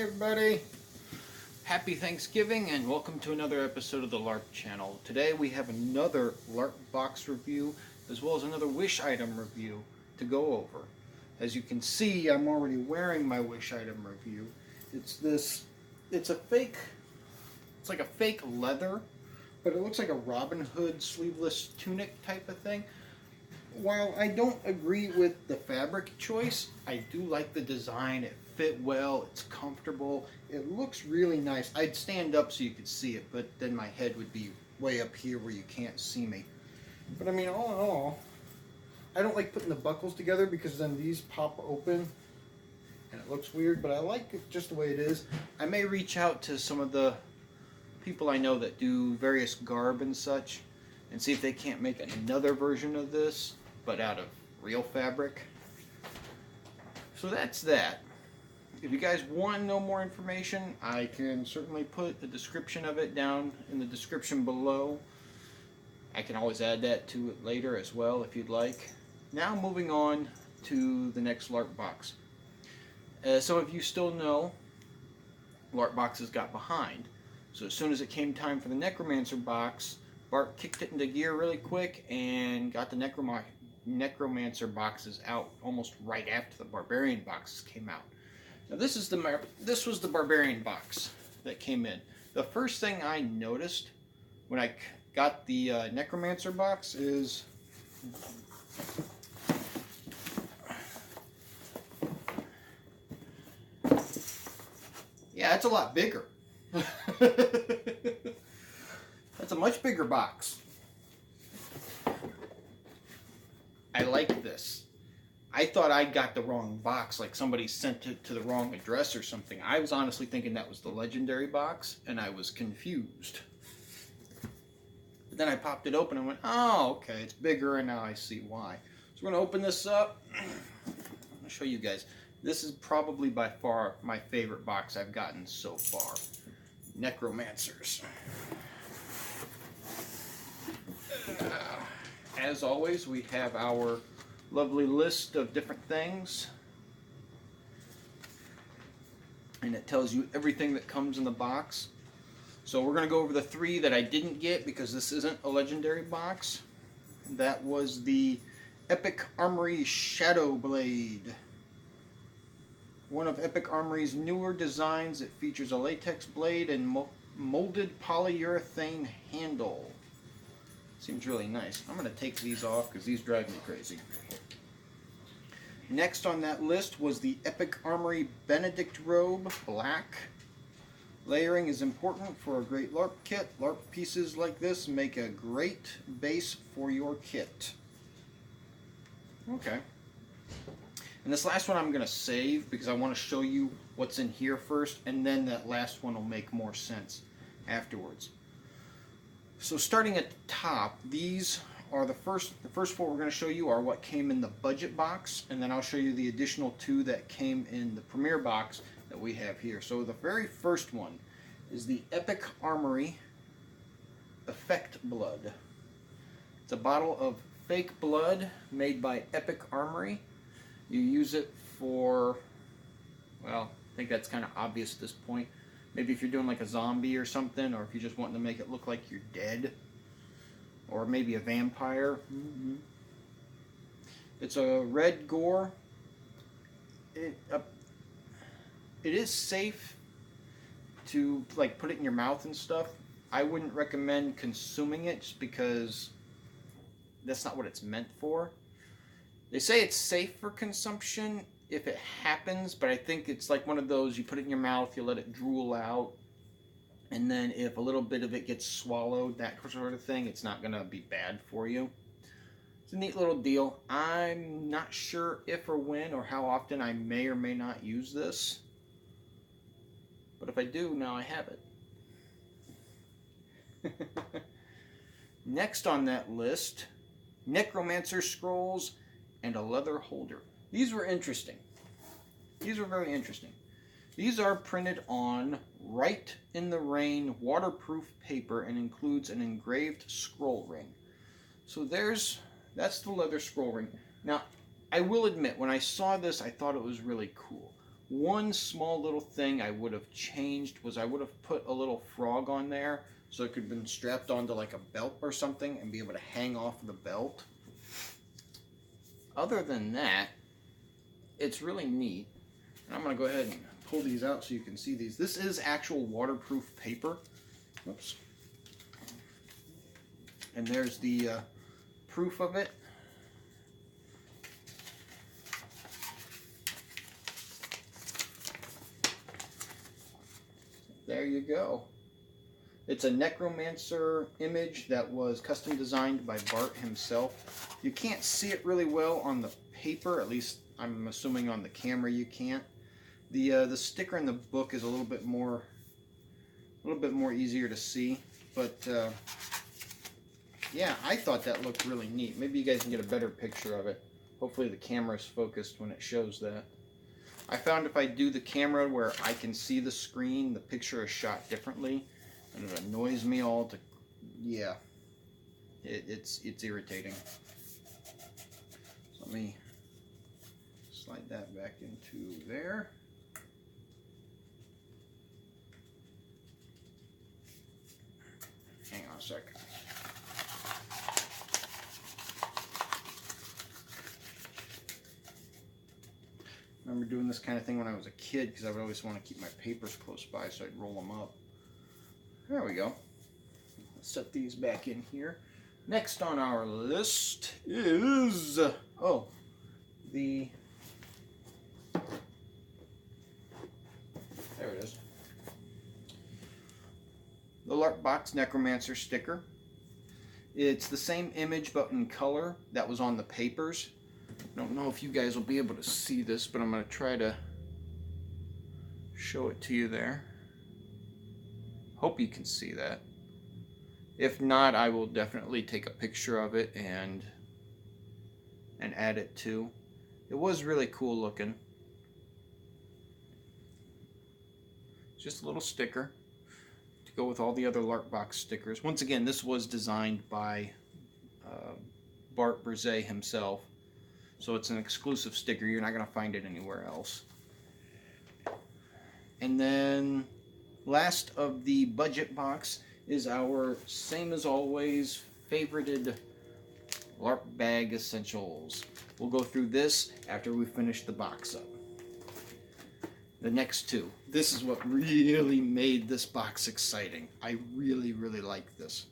everybody, happy Thanksgiving and welcome to another episode of the LARP channel. Today we have another LARP box review as well as another wish item review to go over. As you can see, I'm already wearing my wish item review. It's like a fake leather, but it looks like a Robin Hood sleeveless tunic type of thing. While I don't agree with the fabric choice, I do like the design. It fit well, it's comfortable, it looks really nice. I'd stand up so you could see it, but then my head would be way up here where you can't see me. But I mean, all in all, I don't like putting the buckles together because then these pop open and it looks weird, but I like it just the way it is. I may reach out to some of the people I know that do various garb and such and see if they can't make another version of this, but out of real fabric. So that's that. If you guys want to know more information, I can certainly put the description of it down in the description below. I can always add that to it later as well if you'd like. Now moving on to the next LARP box. Some of you still know LARP boxes got behind. So as soon as it came time for the Necromancer box, Bart kicked it into gear really quick and got the Necromancer boxes out almost right after the Barbarian boxes came out. Now this was the Barbarian box that came in. The first thing I noticed when I got the Necromancer box is yeah, it's a lot bigger. That's a much bigger box. I like this. I thought I got the wrong box, like somebody sent it to the wrong address or something. I was honestly thinking that was the Legendary box, and I was confused. But then I popped it open and went, oh, okay, it's bigger, and now I see why. So we're going to open this up. I'll show you guys. This is probably by far my favorite box I've gotten so far. Necromancers. As always, we have our lovely list of different things, and it tells you everything that comes in the box. So we're going to go over the three that I didn't get because this isn't a Legendary box. That was the Epic Armory Shadow Blade. One of Epic Armory's newer designs. It features a latex blade and molded polyurethane handle. Seems really nice. I'm going to take these off because these drive me crazy. Next on that list was the Epic Armory Benedict Robe Black. Layering is important for a great LARP kit. LARP pieces like this make a great base for your kit. Okay. And this last one I'm going to save because I want to show you what's in here first, and then that last one will make more sense afterwards. So starting at the top, these are the first four we're going to show you are what came in the budget box, and then I'll show you the additional two that came in the premier box that we have here. So the very first one is the Epic Armory Effect Blood. It's a bottle of fake blood made by Epic Armory. You use it for, well, I think that's kind of obvious at this point. Maybe if you're doing like a zombie or something, or if you're just wanting to make it look like you're dead. Or maybe a vampire. It's a red gore. It is safe to like put it in your mouth and stuff. I wouldn't recommend consuming it just because that's not what it's meant for. They say it's safe for consumption if it happens, but I think it's like one of those, you put it in your mouth, you let it drool out, and then if a little bit of it gets swallowed, that sort of thing, it's not going to be bad for you. It's a neat little deal. I'm not sure if or when or how often I may or may not use this, but if I do, now I have it. Next on that list, Necromancer scrolls and a leather holder. These were interesting. These were very interesting. These are printed on Write in the Rain waterproof paper and includes an engraved scroll ring. So that's the leather scroll ring. Now, I will admit, when I saw this, I thought it was really cool. One small little thing I would have changed was I would have put a little frog on there so it could have been strapped onto like a belt or something and be able to hang off the belt. Other than that, it's really neat. And I'm going to go ahead and pull these out so you can see these. This is actual waterproof paper. Oops. And there's the proof of it. There you go. It's a Necromancer image that was custom designed by Bart himself. You can't see it really well on the paper, at least I'm assuming on the camera you can't. The sticker in the book is a little bit more easier to see, but yeah, I thought that looked really neat. Maybe you guys can get a better picture of it. Hopefully the camera's focused when it shows that. I found if I do the camera where I can see the screen, the picture is shot differently, and it annoys me all to, yeah, it's irritating. So let me slide that back into there. Hang on a second. I remember doing this kind of thing when I was a kid because I would always want to keep my papers close by, so I'd roll them up. There we go. Let's set these back in here. Next on our list is, oh, there it is. The LARPbox Necromancer sticker. It's the same image but in color that was on the papers. I don't know if you guys will be able to see this, but I'm going to try to show it to you there. Hope you can see that. If not, I will definitely take a picture of it and add it too. It was really cool looking. Just a little sticker to go with all the other LARPbox stickers. Once again, this was designed by Bart Brzee himself. So it's an exclusive sticker. You're not going to find it anywhere else. And then last of the budget box is our, same as always, favorited LARP bag essentials. We'll go through this after we finish the box up. The next two. This is what really made this box exciting. I really, really like this.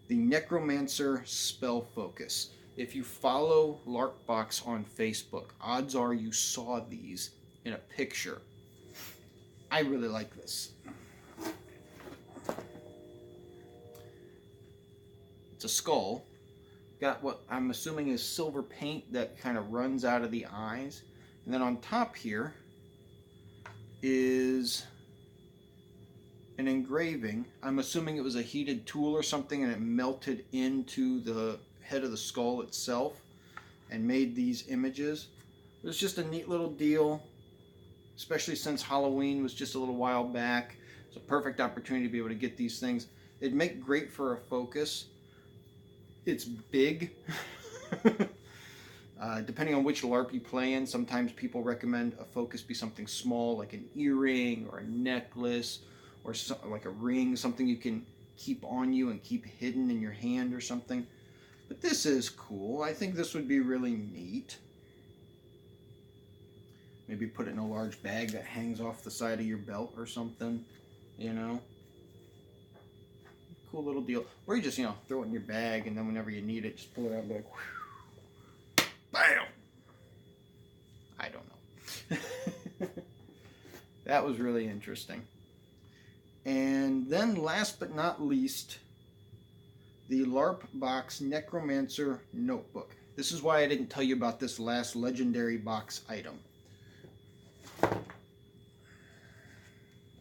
The Necromancer Spell Focus. If you follow LARPbox on Facebook, odds are you saw these in a picture. I really like this. It's a skull. Got what I'm assuming is silver paint that kind of runs out of the eyes. And then on top here is an engraving. I'm assuming it was a heated tool or something and it melted into the head of the skull itself and made these images. It was just a neat little deal, especially since Halloween was just a little while back. It's a perfect opportunity to be able to get these things. It'd make great for a focus. It's big. Depending on which LARP you play in, sometimes people recommend a focus be something small like an earring or a necklace or like a ring, something you can keep on you and keep hidden in your hand or something. But this is cool. I think this would be really neat. Maybe put it in a large bag that hangs off the side of your belt or something, you know. Cool little deal. Or you just, you know, throw it in your bag and then whenever you need it, just pull it out and be like, whew, bam! I don't know. That was really interesting. And then last but not least, the LARPbox Necromancer Notebook. This is why I didn't tell you about this last legendary box item.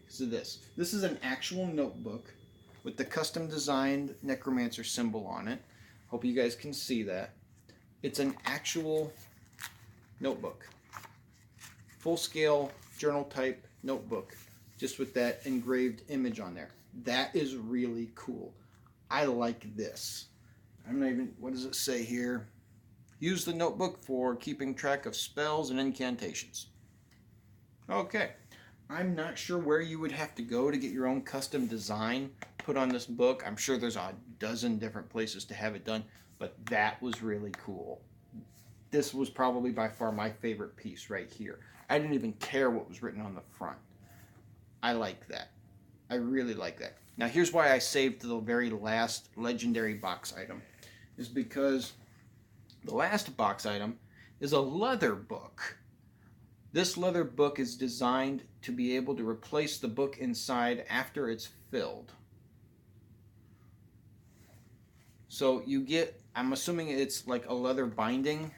So this is an actual notebook with the custom designed Necromancer symbol on it. Hope you guys can see that. It's an actual notebook. Full scale journal type notebook, just with that engraved image on there. That is really cool. I like this. I'm not even, what does it say here? Use the notebook for keeping track of spells and incantations. Okay. I'm not sure where you would have to go to get your own custom design put on this book. I'm sure there's a dozen different places to have it done, but that was really cool. This was probably by far my favorite piece right here. I didn't even care what was written on the front. I like that. I really like that. Now here's why I saved the very last legendary box item. Is because the last box item is a leather book. This leather book is designed to be able to replace the book inside after it's filled. So you get, I'm assuming it's like a leather binding,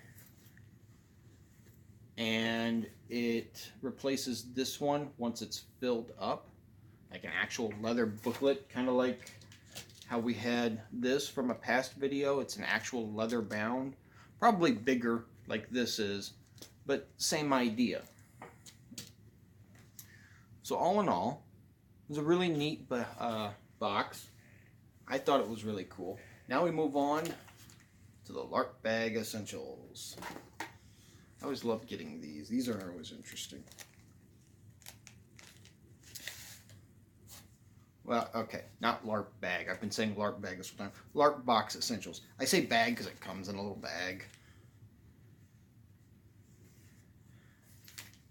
and it replaces this one once it's filled up, like an actual leather booklet, kind of like how we had this from a past video. It's an actual leather bound, probably bigger like this is, but same idea. So all in all, it was a really neat box. I thought it was really cool. Now we move on to the LARP bag essentials. I always love getting these. These are always interesting. Well, okay, not LARP bag. I've been saying LARP bag this whole time. LARP box essentials. I say bag because it comes in a little bag.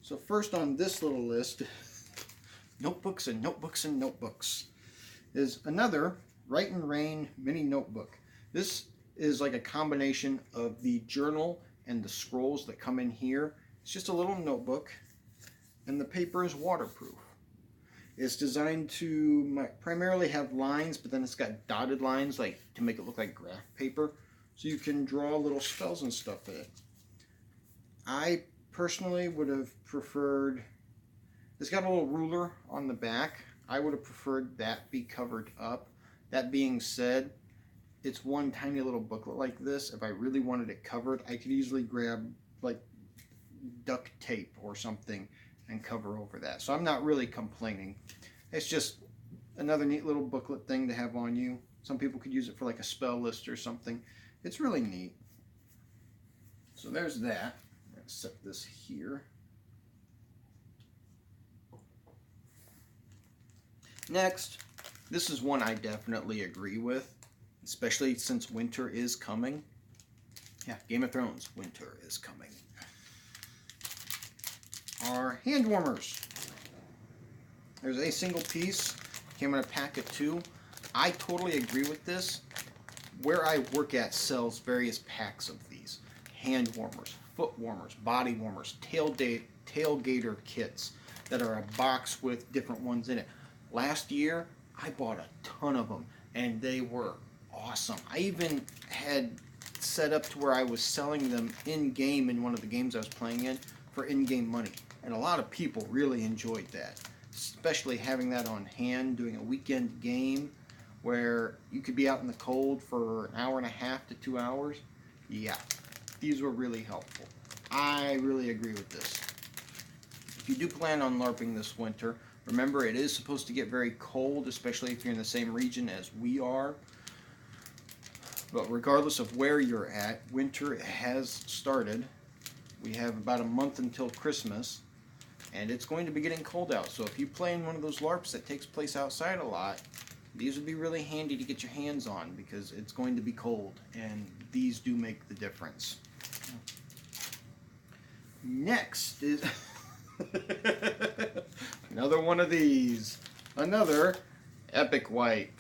So first on this little list, notebooks and notebooks and notebooks, is another Write and Rain mini notebook. This is like a combination of the journal and the scrolls that come in here. It's just a little notebook, and the paper is waterproof. It's designed to primarily have lines, but then it's got dotted lines like to make it look like graph paper, so you can draw little spells and stuff in it. I personally would have preferred, it's got a little ruler on the back. I would have preferred that be covered up. That being said, it's one tiny little booklet like this. If I really wanted it covered, I could easily grab like duct tape or something and cover over that. So I'm not really complaining. It's just another neat little booklet thing to have on you. Some people could use it for like a spell list or something. It's really neat. So there's that. Let's set this here. Next, this is one I definitely agree with, especially since winter is coming. Yeah, Game of Thrones, winter is coming. Are hand warmers. There's a single piece, came in a pack of 2. I totally agree with this. Where I work at sells various packs of these. Hand warmers, foot warmers, body warmers, tailgater kits that are a box with different ones in it. Last year, I bought a ton of them, and they were awesome. I even had set up to where I was selling them in-game in one of the games I was playing in for in-game money. And a lot of people really enjoyed that, especially having that on hand, doing a weekend game where you could be out in the cold for an hour and a half to 2 hours. Yeah, these were really helpful. I really agree with this. If you do plan on LARPing this winter, remember it is supposed to get very cold, especially if you're in the same region as we are. But regardless of where you're at, winter has started. We have about a month until Christmas, and it's going to be getting cold out. So if you play in one of those LARPs that takes place outside a lot, these would be really handy to get your hands on because it's going to be cold, and these do make the difference. Next is another one of these. Another Epic Wipe.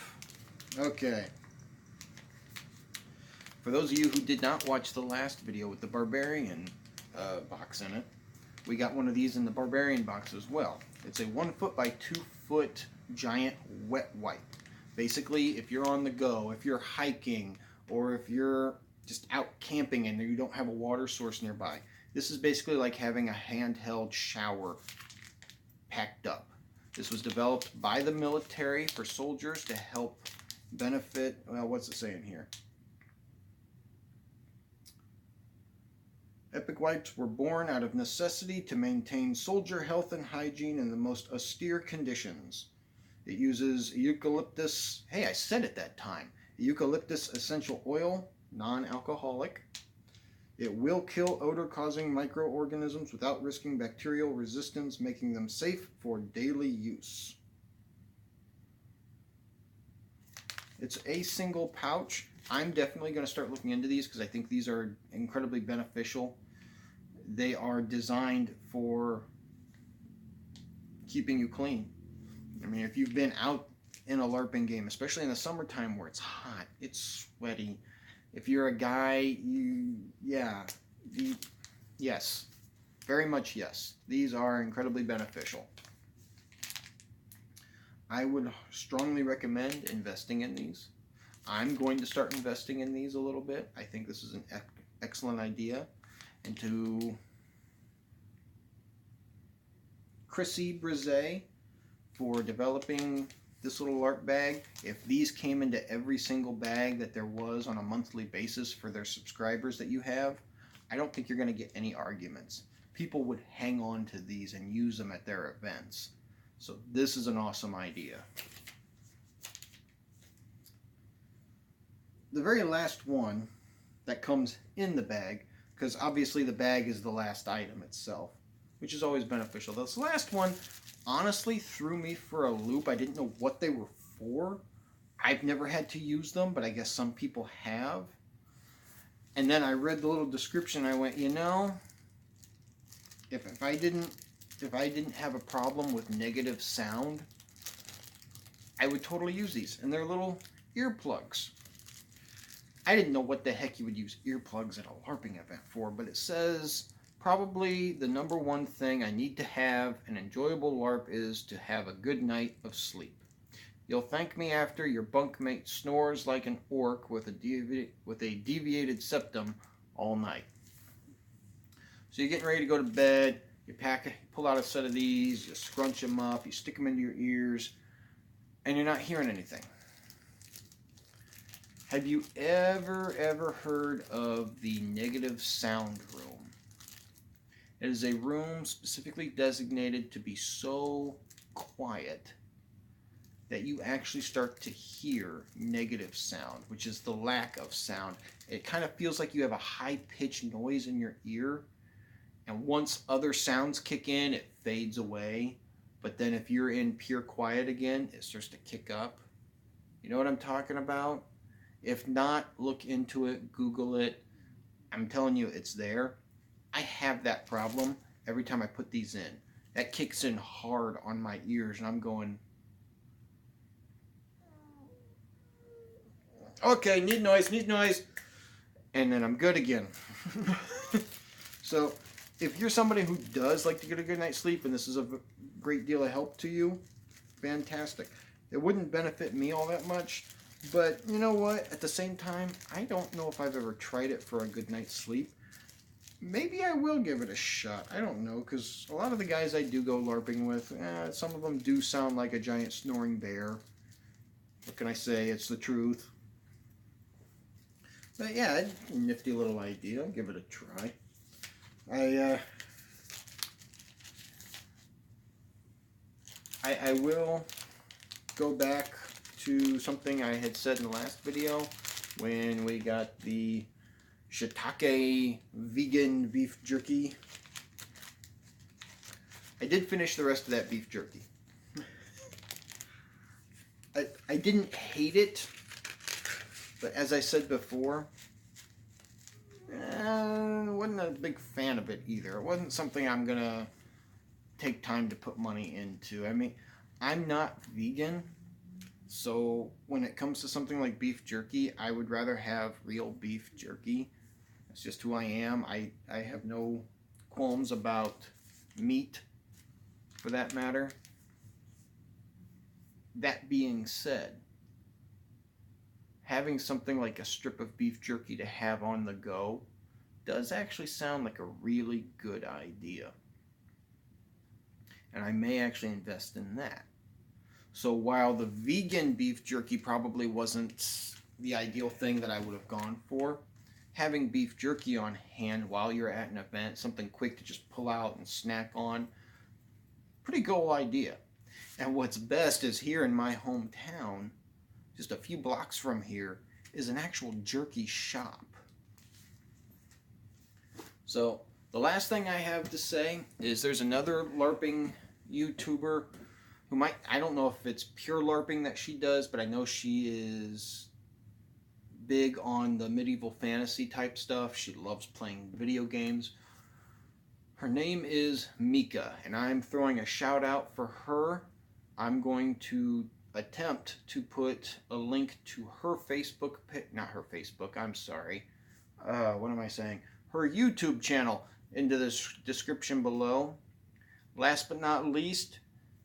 Okay. For those of you who did not watch the last video with the Barbarian box in it, we got one of these in the Barbarian box as well. It's a 1 foot by 2 foot giant wet wipe. Basically, if you're on the go, if you're hiking, or if you're just out camping and you don't have a water source nearby, this is basically like having a handheld shower packed up. This was developed by the military for soldiers to help benefit, well, what's it saying here? Epic Wipes were born out of necessity to maintain soldier health and hygiene in the most austere conditions. It uses eucalyptus, hey, I said it that time, eucalyptus essential oil, non-alcoholic, It will kill odor-causing microorganisms without risking bacterial resistance, making them safe for daily use. It's a single pouch. I'm definitely going to start looking into these because I think these are incredibly beneficial. They are designed for keeping you clean. I mean, if you've been out in a LARPing game, especially in the summertime where it's hot, it's sweaty. If you're a guy, yes, very much yes. These are incredibly beneficial. I would strongly recommend investing in these. I'm going to start investing in these a little bit. I think this is an excellent idea. And to Chrissy Brise for developing this little LARP bag. If these came into every single bag that there was on a monthly basis for their subscribers that you have, I don't think you're going to get any arguments. People would hang on to these and use them at their events. So this is an awesome idea. The very last one that comes in the bag, because obviously the bag is the last item itself, which is always beneficial. This last one honestly threw me for a loop. I didn't know what they were for. I've never had to use them, but I guess some people have. And then I read the little description. I went, you know, if I didn't have a problem with negative sound, I would totally use these. And they're little earplugs. I didn't know what the heck you would use earplugs at a LARPing event for, but it says probably the number one thing I need to have an enjoyable LARP is to have a good night of sleep. You'll thank me after your bunkmate snores like an orc with a deviated septum all night. So you're getting ready to go to bed, you pull out a set of these, you scrunch them up, you stick them into your ears, and you're not hearing anything. Have you ever heard of the negative sound room? It is a room specifically designated to be so quiet that you actually start to hear negative sound, which is the lack of sound. It kind of feels like you have a high-pitched noise in your ear, and once other sounds kick in, it fades away. But then if you're in pure quiet again, it starts to kick up. You know what I'm talking about? If not, look into it, Google it. I'm telling you, it's there. I have that problem every time I put these in. That kicks in hard on my ears, and I'm going, okay, need noise, and then I'm good again. So, if you're somebody who does like to get a good night's sleep, and this is a great deal of help to you, fantastic. It wouldn't benefit me all that much, but you know what? At the same time, I don't know if I've ever tried it for a good night's sleep. Maybe I will give it a shot. I don't know, because a lot of the guys I do go LARPing with, some of them do sound like a giant snoring bear. What can I say? It's the truth. But yeah, a nifty little idea. I'll give it a try. I will go back to something I had said in the last video when we got the shiitake vegan beef jerky. I did finish the rest of that beef jerky. I didn't hate it, but as I said before, wasn't a big fan of it either. It wasn't something I'm gonna take time to put money into. I mean, I'm not vegan, so when it comes to something like beef jerky, I would rather have real beef jerky. That's just who I am. I have no qualms about meat, for that matter. That being said, having something like a strip of beef jerky to have on the go does actually sound like a really good idea. And I may actually invest in that. So while the vegan beef jerky probably wasn't the ideal thing that I would have gone for, having beef jerky on hand while you're at an event, something quick to just pull out and snack on, pretty cool idea. And what's best is here in my hometown, just a few blocks from here, is an actual jerky shop. So the last thing I have to say is there's another LARPing YouTuber who might, I don't know if it's pure LARPing that she does, but I know she is big on the medieval fantasy type stuff. She loves playing video games. Her name is Mika, and I'm throwing a shout out for her. I'm going to attempt to put a link to her Facebook, not her Facebook, I'm sorry. What am I saying? Her YouTube channel into the description below. Last but not least,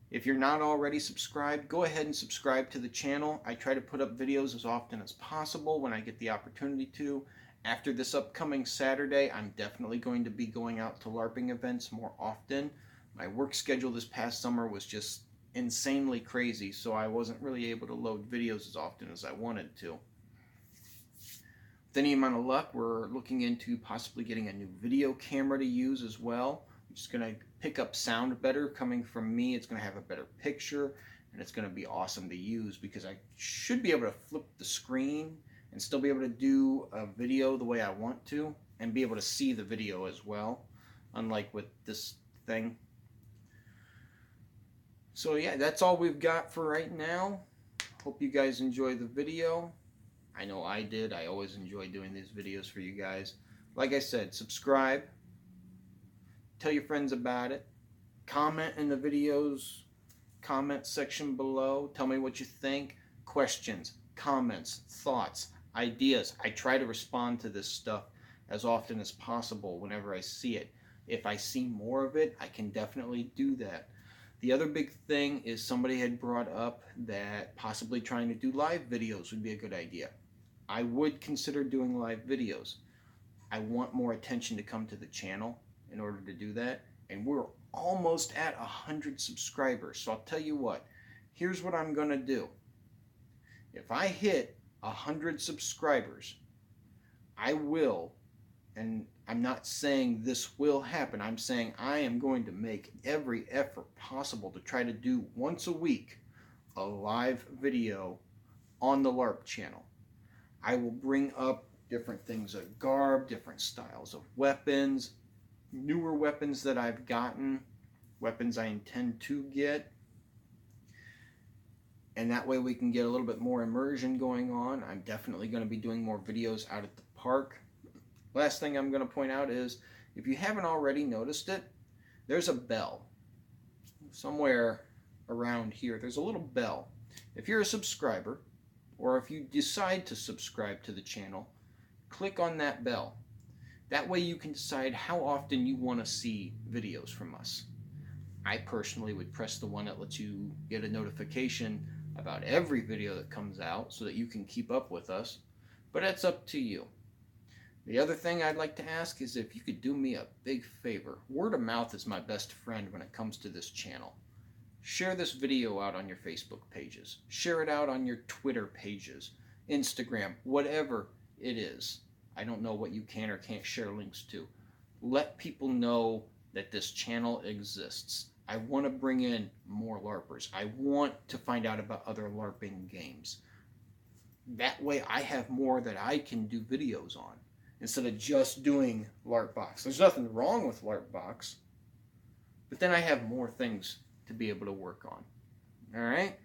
if you're not already subscribed, go ahead and subscribe to the channel. I try to put up videos as often as possible when I get the opportunity to. After this upcoming Saturday, I'm definitely going to be going out to LARPing events more often. My work schedule this past summer was just insanely crazy, so I wasn't really able to load videos as often as I wanted to. With any amount of luck, we're looking into possibly getting a new video camera to use as well. I'm just going to pick up sound better coming from me. It's going to have a better picture, and it's going to be awesome to use because I should be able to flip the screen and still be able to do a video the way I want to and be able to see the video as well, unlike with this thing. So yeah, that's all we've got for right now. Hope you guys enjoy the video. I know I did. I always enjoy doing these videos for you guys. Like I said, subscribe. Tell your friends about it. Comment in the videos comment section below. Tell me what you think. Questions, comments, thoughts, ideas. I try to respond to this stuff as often as possible whenever I see it. If I see more of it, I can definitely do that. The other big thing is somebody had brought up that possibly trying to do live videos would be a good idea. I would consider doing live videos. I want more attention to come to the channel in order to do that, and we're almost at 100 subscribers. So I'll tell you what, here's what I'm gonna do. If I hit 100 subscribers, I will, and I'm not saying this will happen, I'm saying I am going to make every effort possible to try to do once a week a live video on the LARP channel. I will bring up different things of garb, different styles of weapons, newer weapons that I've gotten, weapons I intend to get, and that way we can get a little bit more immersion going on. I'm definitely going to be doing more videos out at the park. Last thing I'm going to point out is, if you haven't already noticed it, there's a bell somewhere around here. There's a little bell. If you're a subscriber, or if you decide to subscribe to the channel, click on that bell. That way you can decide how often you want to see videos from us. I personally would press the one that lets you get a notification about every video that comes out so that you can keep up with us, but that's up to you. The other thing I'd like to ask is if you could do me a big favor. Word of mouth is my best friend when it comes to this channel. Share this video out on your Facebook pages. Share it out on your Twitter pages, Instagram, whatever it is. I don't know what you can or can't share links to. Let people know that this channel exists. I want to bring in more LARPers. I want to find out about other LARPing games. That way I have more that I can do videos on instead of just doing LARPbox. There's nothing wrong with LARPbox, but then I have more things to be able to work on. All right?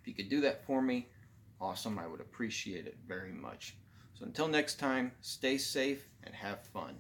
If you could do that for me, awesome. I would appreciate it very much. So until next time, stay safe and have fun.